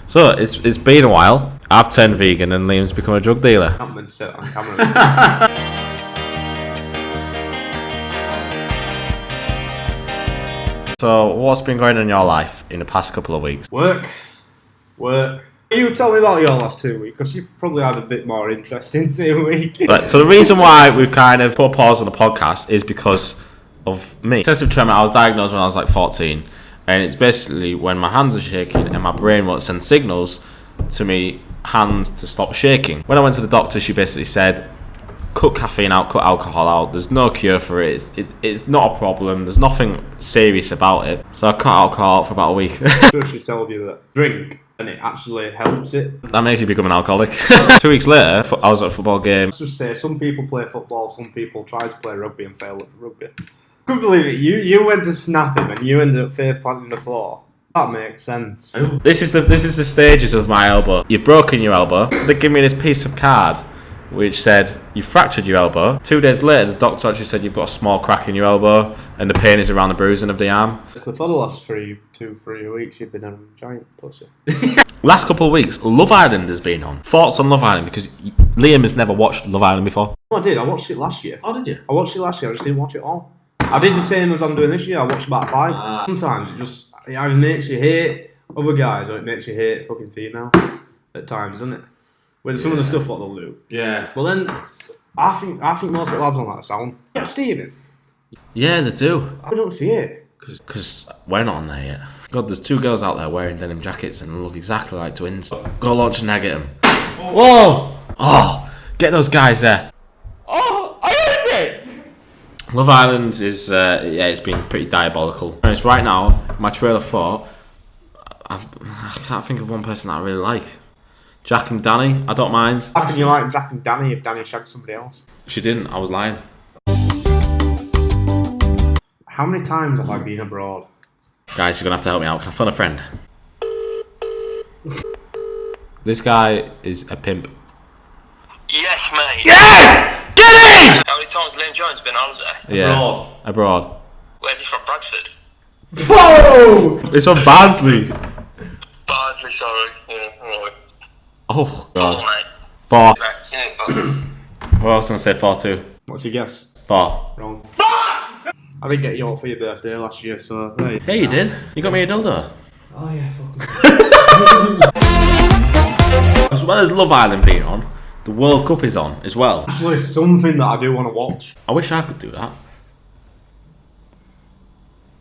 So, it's been a while. I've turned vegan and Liam's become a drug dealer. I'm meant to sit on camera. So, what's been going on in your life in the past couple of weeks? Work. You tell me about your last 2 weeks, because you probably had a bit more interesting 2 weeks. Right, so the reason why we've kind of put a pause on the podcast is because of me. Excessive tremor, I was diagnosed when I was like 14. And it's basically when my hands are shaking and my brain won't send signals to me hands to stop shaking. When I went to the doctor, she basically said, cut caffeine out, cut alcohol out. There's no cure for it. It's not a problem. There's nothing serious about it. So I cut alcohol out for about a week. So she told you that drink and it actually helps it. That makes you become an alcoholic. 2 weeks later, I was at a football game. Let's just say some people play football, some people try to play rugby and fail at rugby. Couldn't believe it. You went to snap him and you ended up face planting the floor. That makes sense. This is the stages of my elbow. You've broken your elbow. They give me this piece of card which said you fractured your elbow. 2 days later, the doctor actually said you've got a small crack in your elbow and the pain is around the bruising of the arm. For the last 3 weeks, you've been a giant pussy. Last couple of weeks, Love Island has been on. Thoughts on Love Island? Because Liam has never watched Love Island before. Oh, I did. I watched it last year. Oh, did you? I watched it last year. I just didn't watch it all. I did the same as I'm doing this year. I watched about 5. Sometimes it either makes you hate other guys or it makes you hate fucking females at times, doesn't it? With some of the stuff what they'll do. Yeah. Well then, I think most of the lads on that sound get steaming. Yeah, they do. I don't see it. Because we're not on there yet. God, there's 2 girls out there wearing denim jackets and look exactly like twins. Go launch and get them. Whoa! Oh, get those guys there. Oh, I heard it! Love Island is, it's been pretty diabolical. And it's right now, my trailer 4, I can't think of one person that I really like. Jack and Danny, I don't mind. How can you like Jack and Danny if Danny shagged somebody else? She didn't, I was lying. How many times have I been abroad? Guys, you're going to have to help me out. Can I phone a friend? This guy is a pimp. Yes, mate. Yes! Get in! How many times has Liam Jones been on holiday? Yeah, abroad. Where's he from? Bradford? Whoa! It's from Barnsley. Barnsley, sorry. Yeah, alright. Oh, Four, God. mate. 4. Max, you know, Well, I was going to say 4 too. What's your guess? 4. Wrong. I didn't get you out for your birthday last year, so... Hey, Hey, you did? You got me a dildo. Oh yeah, fuck. As well as Love Island being on, the World Cup is on as well. Actually, something that I do want to watch. I wish I could do that.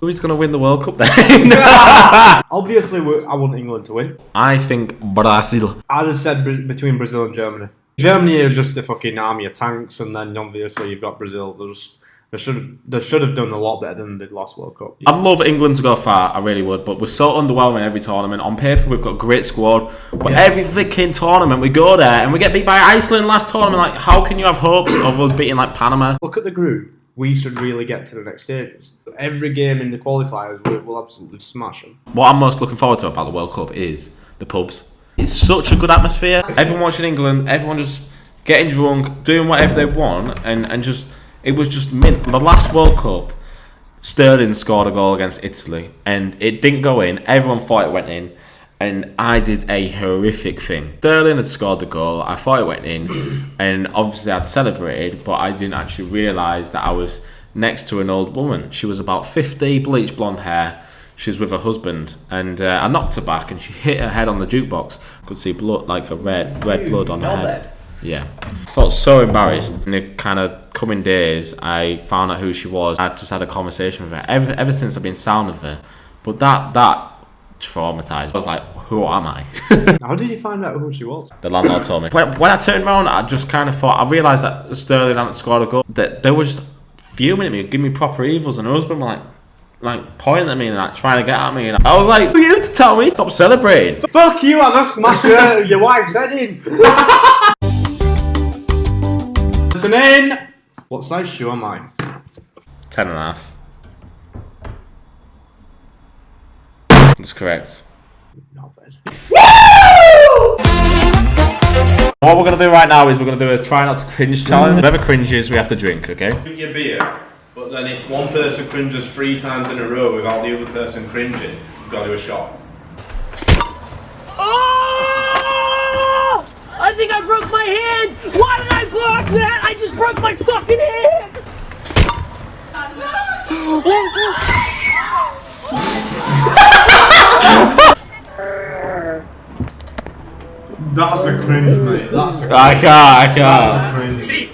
Who's going to win the World Cup then? Obviously, I want England to win. I think Brazil. I just said between Brazil and Germany. Germany is just a fucking army of tanks, and then obviously you've got Brazil. They should have done a lot better than they did last World Cup. I'd love England to go far, I really would, but we're so underwhelming every tournament. On paper, we've got a great squad, but every flicking tournament we go there and we get beat by Iceland last tournament. Like, how can you have hopes of us beating like Panama? Look at the group. We should really get to the next stages. Every game in the qualifiers, we'll absolutely smash them. What I'm most looking forward to about the World Cup is the pubs. It's such a good atmosphere. Everyone watching England, everyone just getting drunk, doing whatever they want, and just... It was just mint. The last World Cup, Sterling scored a goal against Italy, and it didn't go in. Everyone thought it went in, and I did a horrific thing. Sterling had scored the goal. I thought it went in, and obviously I'd celebrated, but I didn't actually realise that I was next to an old woman. She was about 50, bleached blonde hair. She was with her husband, and I knocked her back, and she hit her head on the jukebox. I could see blood, like a red blood on her head. Yeah. I felt so embarrassed. In the kind of coming days, I found out who she was. I just had a conversation with her. Ever since I've been sound with her. But that traumatised. I was like, who am I? How did you find out who she was? The landlord told me. When I turned around, I just kind of thought, I realised that Sterling hadn't scored a goal. That they were just fuming at me, giving me proper evils, and her husband were like pointing at me and like trying to get at me. And I was like, for you to tell me, stop celebrating. Fuck you, I'm gonna smash your wife's head in. Listen in. What size shoe am I? 10.5. That's correct. Not bad. What we're going to do right now is we're going to do a try not to cringe challenge. Whoever cringes, we have to drink, okay? Drink your beer, but then if one person cringes 3 times in a row without the other person cringing, you've got to do a shot. Oh! think I broke my hand! Why did I block that? I just broke my fucking hand! That's a cringe, mate. That's a cringe. I can't. That's a cringe.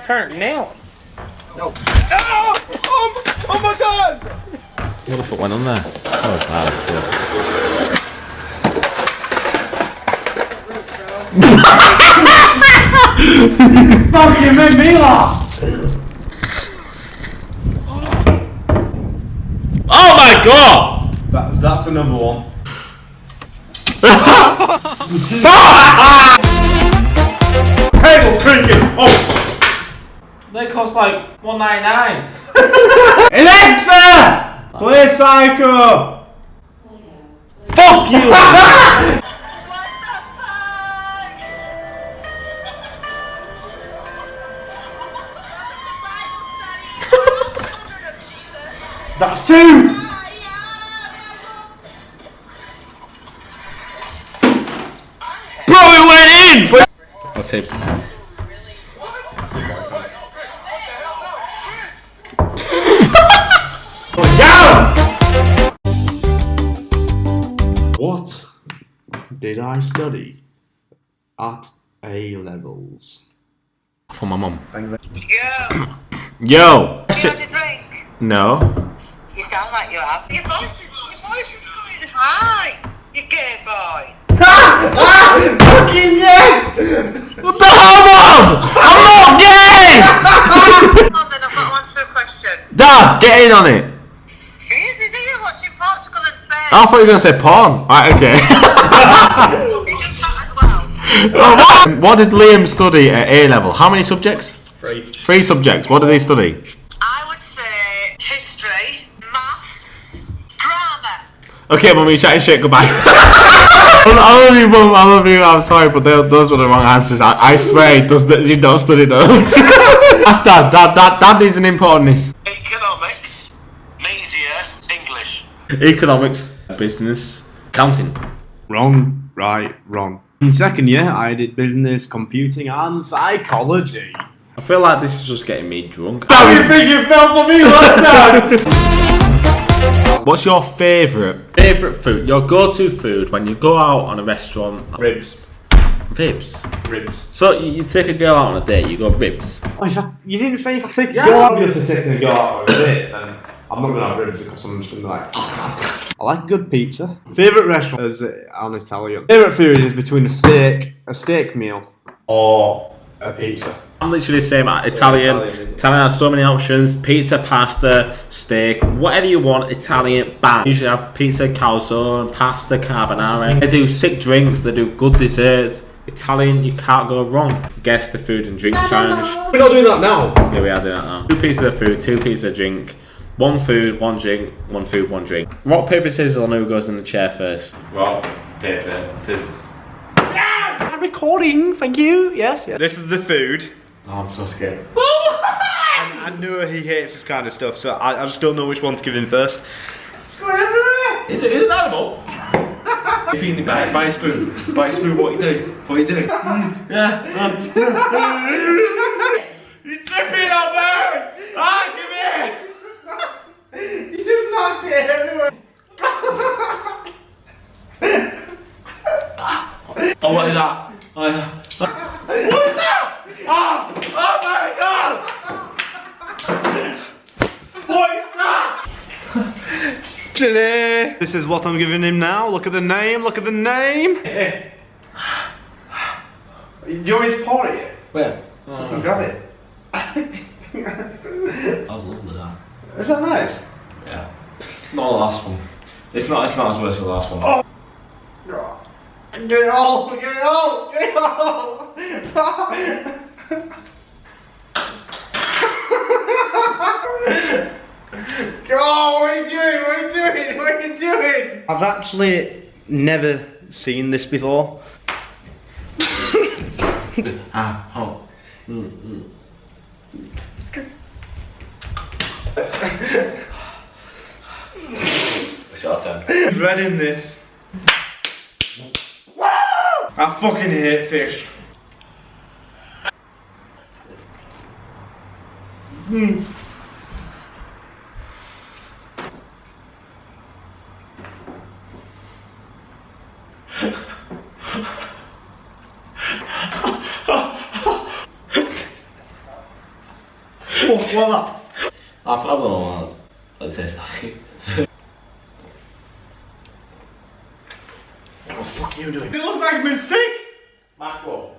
Turn now. What the fuck went on there? Oh, that's good. Fuck, you made me laugh! Oh my god! That's another one. Table's creaking! Oh! They cost like $1.99. Alexa! Play Psycho! Fuck you! That's two! Bro, it went in! But I'll say. What did I study at A levels? For my mum. Yo, Yo! have you had a drink? No. You sound like you have. Your voice is going high. You gay boy. Fucking yes! What the hell, Mum? I'm not gay! Come on then, I've got to answer a question. Dad, get in on it. Is he watching Portugal and Spain? I thought you were going to say porn. Right, okay. He does that as well. What did Liam study at A level? How many subjects? 3. 3 subjects. What did he study? I would say history, maths, drama. Okay, Mum, you're chatting shit. Goodbye. I love you, Mum. I love you. I'm sorry, but those were the wrong answers. I swear, you don't study those. Ask Dad. Dad needs an input on this. Economics, media, English. Economics, business, accounting. Wrong, right, wrong. In second year, I did business, computing, and psychology. I feel like this is just getting me drunk. How you think you fell for me last time? What's your favourite food? Your go-to food when you go out on a restaurant? Ribs. Ribs. Ribs. So you take a girl out on a date, you go ribs. Oh, you didn't say if I take a girl out. If you're taking a girl out on a date, then I'm not going to have ribs because I'm just going to be like... I like good pizza. Favourite restaurant is an Italian. Favourite food is between a steak meal, or a pizza. I'm literally the same. Italian. Italian has so many options. Pizza, pasta, steak, whatever you want. Italian, bang. Usually have pizza, calzone, pasta, carbonara. They do sick drinks. They do good desserts. Italian, you can't go wrong. Guess the food and drink challenge. We're not doing that now. Yeah, we are doing that now. 2 pieces of food, 2 pieces of drink. 1 food, 1 drink, 1 food, 1 drink. Rock, paper, scissors on who goes in the chair first. Rock, paper, scissors. I'm recording, thank you. Yes. This is the food. Oh, I'm so scared. I know he hates this kind of stuff, so I just don't know which one to give him first. Is it an animal? You're feeding it back. Buy a spoon. Buy a spoon. What are you doing? What are you doing? Yeah. You're tripping on me! Ah, give me! You just knocked it everywhere. Oh, what is that? Oh, yeah. What is that? Oh! Oh my god! What is that? Chili! This is what I'm giving him now. Look at the name, look at the name! Do you want me to pour it? Where? Fucking grab it. That was lovely, that. Is that nice? Yeah. Not the last one. It's not as worse as the last one. Oh. Get it all! Get it all! Get it all! Oh, what are you doing? What are you doing? What are you doing? I've actually never seen this before. It's your turn. Dreading this. I fucking hate fish. What's that? I don't know what it tastes like. What the fuck are you doing? It looks like I've been sick! Mackerel.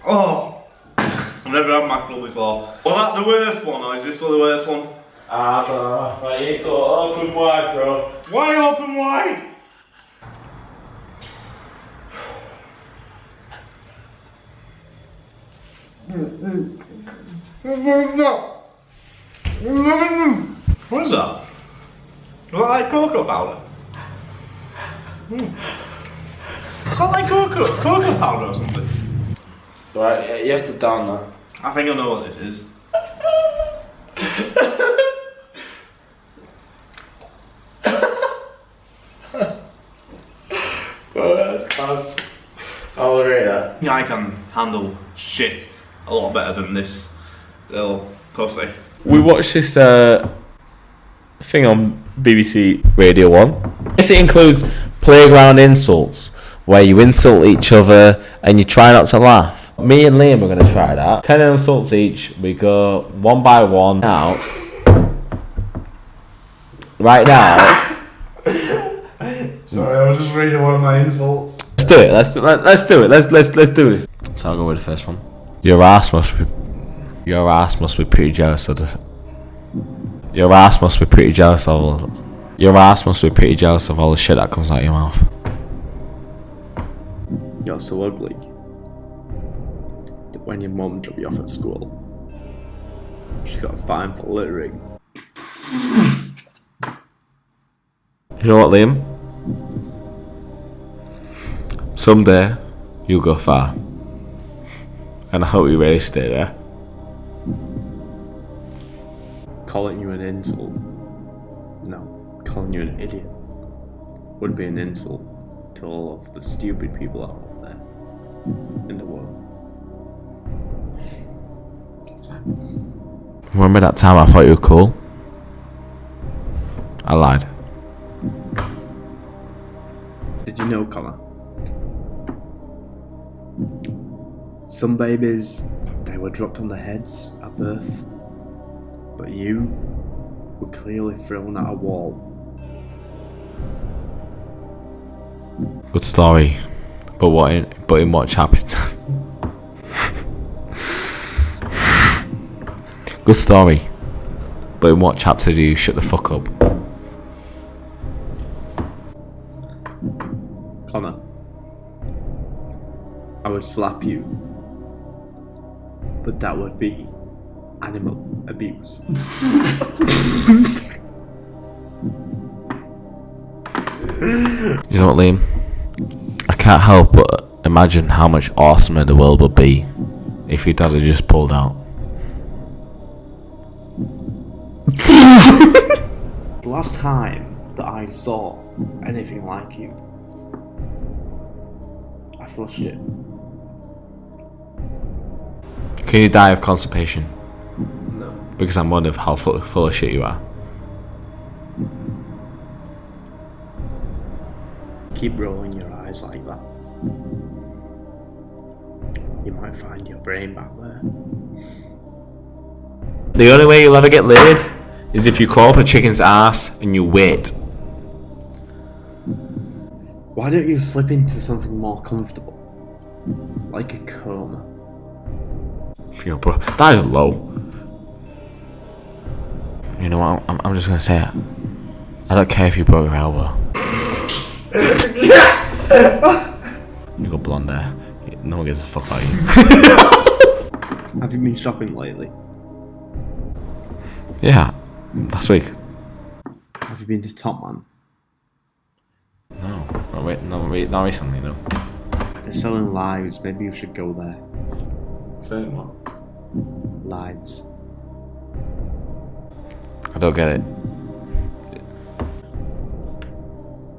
Oh! I've never had mackerel before. Was that the worst one, or is this the worst one? I don't know. Right, you need to open wide, bro. Why open wide? What is that? Is that like cocoa powder? Is that like cocoa powder or something? Right, you have to down that. I think I know what this is. Bro, that's class. I'll rate that. Yeah, I can handle shit a lot better than this little pussy. We watched this thing on BBC Radio 1. Yes, it includes playground insults, where you insult each other and you try not to laugh. Me and Liam are going to try that. 10 insults each. We go one by one. Now, right now. Sorry, I was just reading one of my insults. Let's do it. Let's do it. Let's do this. So I'll go with the first one. Your ass must be pretty jealous of the. Your ass must be pretty jealous of all. Your ass must be pretty jealous of all the shit that comes out of your mouth. You're so ugly that when your mum dropped you off at school, she got a fine for littering. You know what, Liam? Someday you'll go far, and I hope you really stay there. Calling you an insult, no, calling you an idiot would be an insult to all of the stupid people out there in the world. Remember that time I thought you were cool? I lied. Did you know, Connor? Some babies, they were dropped on their heads at birth, but you were clearly thrown at a wall. Good story, but in what chapter? Good story, but in what chapter do you shut the fuck up? Connor, I would slap you, but that would be animal abuse. You know what, Liam? I can't help but imagine how much awesomer the world would be if your dad had just pulled out. The last time that I saw anything like you, I flushed it. Can you die of constipation? No. Because I'm wondering how full of shit you are. Keep rolling your eyes like that. You might find your brain back there. The only way you'll ever get laid is if you crawl up a chicken's ass and you wait. Why don't you slip into something more comfortable? Like a coma. You know, bro, that is low. You know what? I'm just gonna say it. I don't care if you broke your elbow. You got blonde hair. No one gives a fuck about you. Have you been shopping lately? Yeah, last week. Have you been to Top Man? Not recently, no. They're selling lives. Maybe you should go there. Saying what? lives. I don't get it.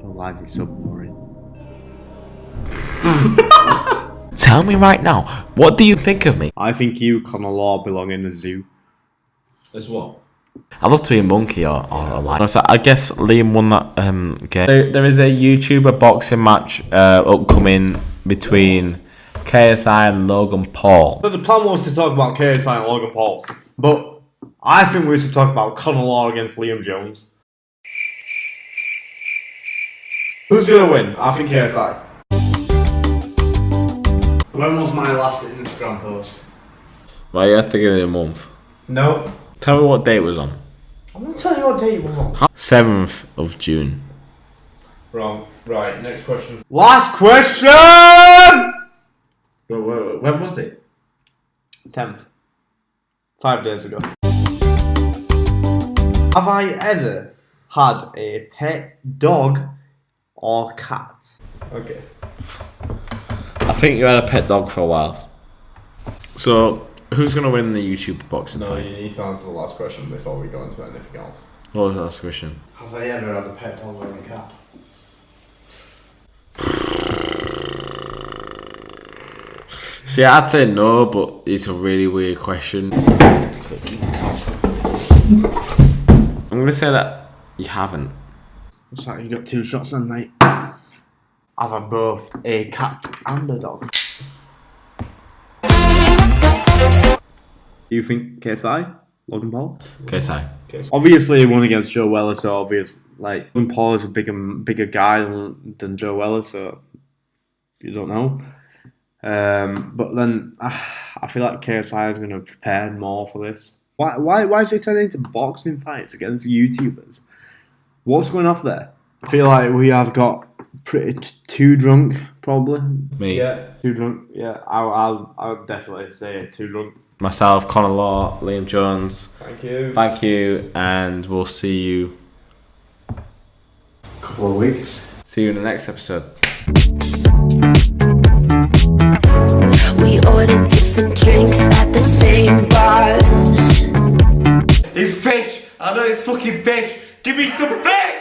Your life is so boring. Tell me right now, what do you think of me? I think you, Conor Law, belong in the zoo. As what? I'd love to be a monkey or a lion. So I guess Liam won that game. There is a YouTuber boxing match upcoming between KSI and Logan Paul. So the plan was to talk about KSI and Logan Paul, but I think we should talk about Conor Law against Liam Jones. Who's gonna win? I think KSI. When was my last Instagram post? Well, you have to give it a month. No. Tell me what date it was on. I'm gonna tell you what date it was on. 7th of June. Wrong. Right, next question. Last question! Wait, when was it? 10th. 5 days ago. Have I ever had a pet dog or cat? Okay. I think you had a pet dog for a while. So, who's going to win the YouTube boxing No, fight? you need to answer the last question before we go into anything else. What was the last question? Have I ever had a pet dog or a cat? See, I'd say no, but it's a really weird question. I'm going to say that you haven't. Looks like you got 2 shots on, mate. I've had both a cat and a dog. Do you think KSI? Logan Paul? KSI. Obviously, he won against Joe Weller, so obvious. Like, Logan Paul is a bigger guy than Joe Weller, so you don't know. But then I feel like KSI is going to have prepared more for this. Why is he turning into boxing fights against YouTubers? What's going off there? I feel like we have got too drunk, probably. Me. Yeah, too drunk. Yeah, I'll definitely say too drunk. Myself, Conor Law, Liam Jones. Thank you. And we'll see you. Couple of weeks. See you in the next episode. We ordered different drinks at the same bars. It's fish! I know it's fucking fish! Give me some fish!